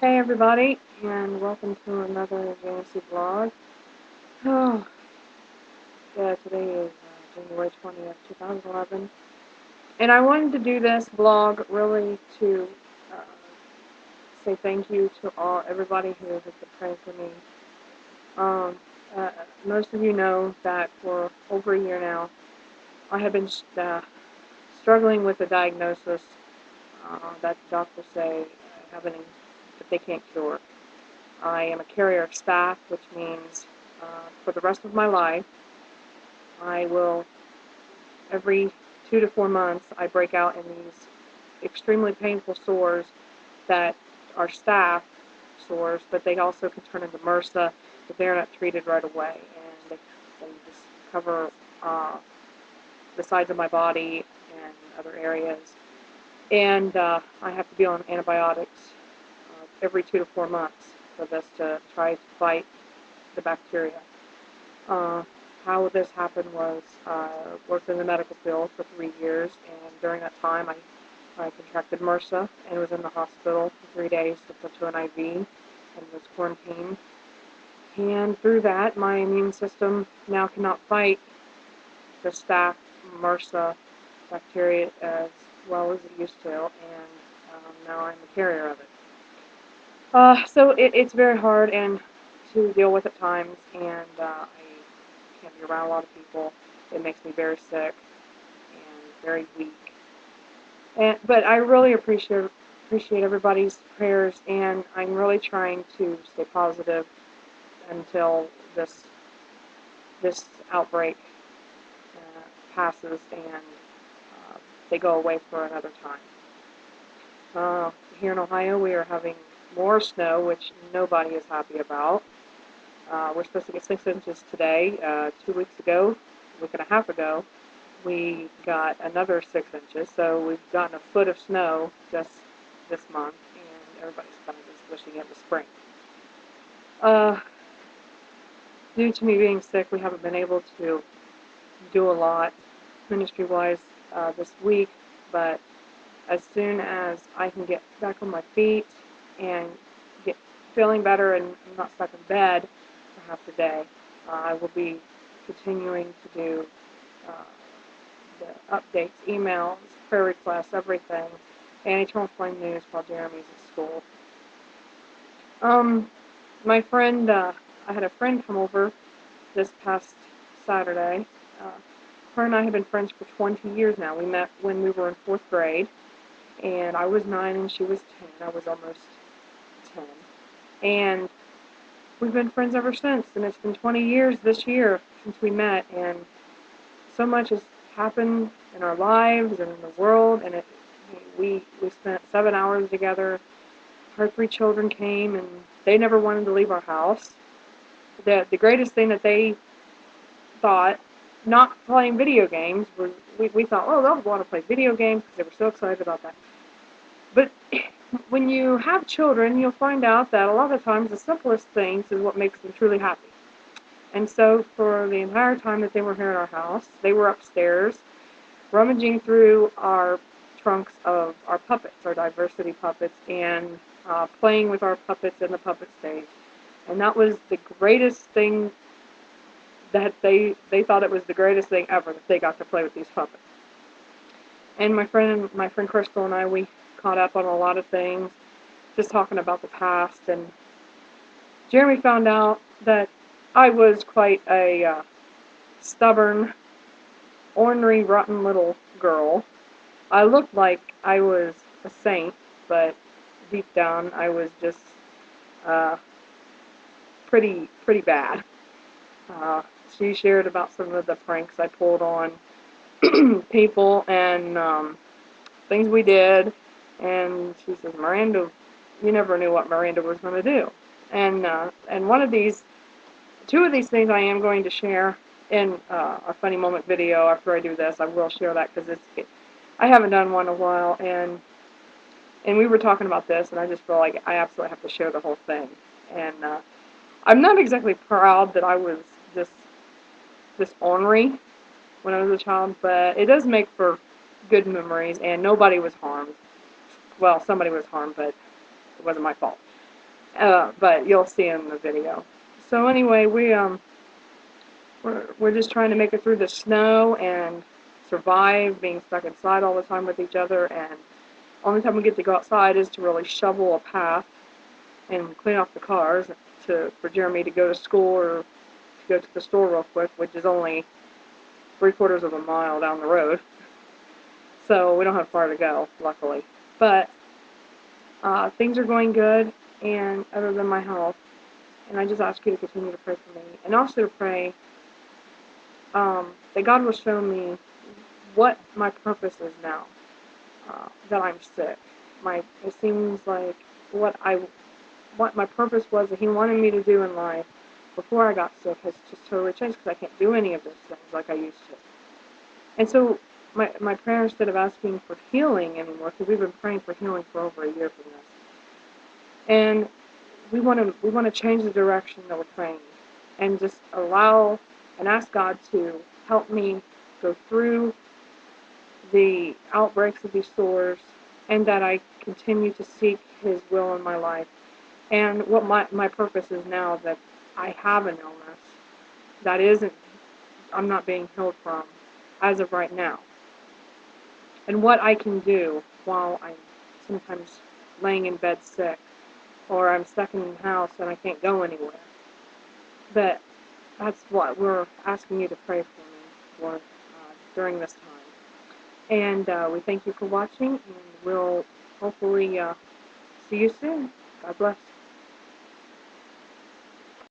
Hey everybody, and welcome to another JMC vlog. Oh, yeah, today is January 20th, 2011. And I wanted to do this vlog really to uh, say thank you to everybody who has been praying for me. Um, uh, Most of you know that for over a year now, I have been struggling with a diagnosis that the doctors say I have that they can't cure. I am a carrier of staph, which means for the rest of my life, I will, every 2 to 4 months, I break out in these extremely painful sores that are staph sores, but they also can turn into MRSA if they're not treated right away. And they just cover the sides of my body and other areas. And I have to be on antibiotics every 2 to 4 months for this to try to fight the bacteria. Uh, how this happened was I worked in the medical field for 3 years, and during that time I contracted MRSA and was in the hospital for 3 days, put to an IV, and was quarantined. And through that, my immune system now cannot fight the staph MRSA bacteria as well as it used to, and now I'm a carrier of it. So it's very hard and to deal with at times, and I can't be around a lot of people. It makes me very sick and very weak. But I really appreciate everybody's prayers, and I'm really trying to stay positive until this outbreak passes and they go away for another time. Here in Ohio, we are having more snow, which nobody is happy about. We're supposed to get 6 inches today. 2 weeks ago, a week and a half ago, we got another 6 inches. So we've gotten a foot of snow just this month, and everybody's kind of just wishing it was spring. Due to me being sick, we haven't been able to do a lot ministry-wise this week, but as soon as I can get back on my feet and get feeling better and not stuck in bed for half the day, I will be continuing to do the updates, emails, prayer requests, everything, and Eternal Flame News while Jeremy's at school. My friend, I had a friend come over this past Saturday. Her and I have been friends for 20 years now. We met when we were in 4th grade, and I was 9 and she was 10. I was almost 10. And we've been friends ever since, and it's been 20 years this year since we met, and so much has happened in our lives and in the world, and we spent 7 hours together. Her 3 children came, and they never wanted to leave our house. The greatest thing that they thought, not playing video games, was we thought, oh, they'll want to play video games because they were so excited about that. But when you have children, you'll find out that a lot of times the simplest things is what makes them truly happy. And so for the entire time that they were here at our house, they were upstairs rummaging through our trunks of our puppets, our diversity puppets, and playing with our puppets in the puppet stage. And that was the greatest thing that they thought it was the greatest thing ever that they got to play with these puppets. And my friend Crystal and I, we caught up on a lot of things, just talking about the past. And Jeremy found out that I was quite a stubborn, ornery, rotten little girl. I looked like I was a saint, but deep down I was just uh, pretty bad. She shared about some of the pranks I pulled on people and things we did, and she says, Miranda, you never knew what Miranda was going to do. And two of these things I am going to share in a funny moment video after I do this. I will share that because I haven't done one in a while, and we were talking about this, and I just feel like I absolutely have to share the whole thing. And I'm not exactly proud that I was this ornery when I was a child, but it does make for good memories, and nobody was harmed. Well, somebody was harmed, but it wasn't my fault. but you'll see in the video. So anyway, we're just trying to make it through the snow and survive being stuck inside all the time with each other. And only time we get to go outside is to really shovel a path and clean off the cars for Jeremy to go to school or to go to the store real quick, which is only 3/4 of a mile down the road. So we don't have far to go, luckily. But things are going good, and other than my health. And I just ask you to continue to pray for me, and also to pray that God will show me what my purpose is now that I'm sick. It seems like what my purpose was that He wanted me to do in life before I got sick has just totally changed because I can't do any of those things like I used to. And so my prayer, instead of asking for healing anymore, because we've been praying for healing for over a year from this, and we want to change the direction that we're praying, and just allow and ask God to help me go through the outbreaks of these sores, and that I continue to seek His will in my life, and what my purpose is now that I have an illness that I'm not being healed from as of right now, and what I can do while I'm sometimes laying in bed sick, or I'm stuck in the house and I can't go anywhere. But that's what we're asking you to pray for me for during this time. And we thank you for watching, and we'll hopefully see you soon. God bless.